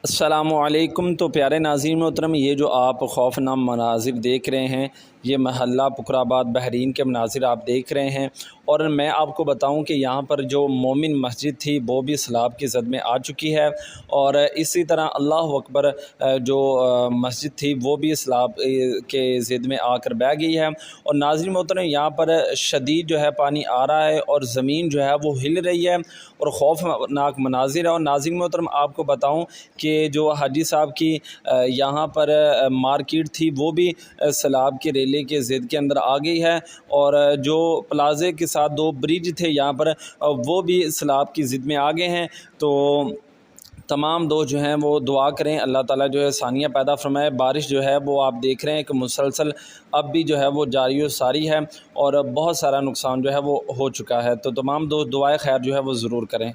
अस्सलामुअलैकुम। तो प्यारे नाज़रीन मोहतरम, ये जो आप खौफनाक मनाज़िर देख रहे हैं, ये महल्ला पुकराबाद बहरीन के मनाज़िर आप देख रहे हैं। और मैं आपको बताऊं कि यहाँ पर जो मोमिन मस्जिद थी वो भी सैलाब की ज़द में आ चुकी है, और इसी तरह अल्लाह अकबर जो मस्जिद थी वो भी सैलाब के ज़द में आकर बह गई है। और नाज़रीन मोहतरम, यहाँ पर शदीद जो है पानी आ रहा है और ज़मीन जो है वो हिल रही है और खौफनाक मनाज़िर है। और नाज़रीन मोहतरम, आपको बताऊँ कि जो हाजी साहब की यहाँ पर मार्केट थी वो भी सैलाब के रेले के ज़द के अंदर आ गई है, और जो प्लाज़े के साथ दो ब्रिज थे यहाँ पर वो भी सैलाब की ज़द में आ गए हैं। तो तमाम दोस्त जो हैं वो दुआ करें, अल्लाह ताला जो है सानिया पैदा फरमाए। बारिश जो है वो आप देख रहे हैं कि मुसलसल अब भी जो है वो जारी व सारी है और बहुत सारा नुकसान जो है वो हो चुका है। तो तमाम दोस्त दुआए खैर जो है वो ज़रूर करें।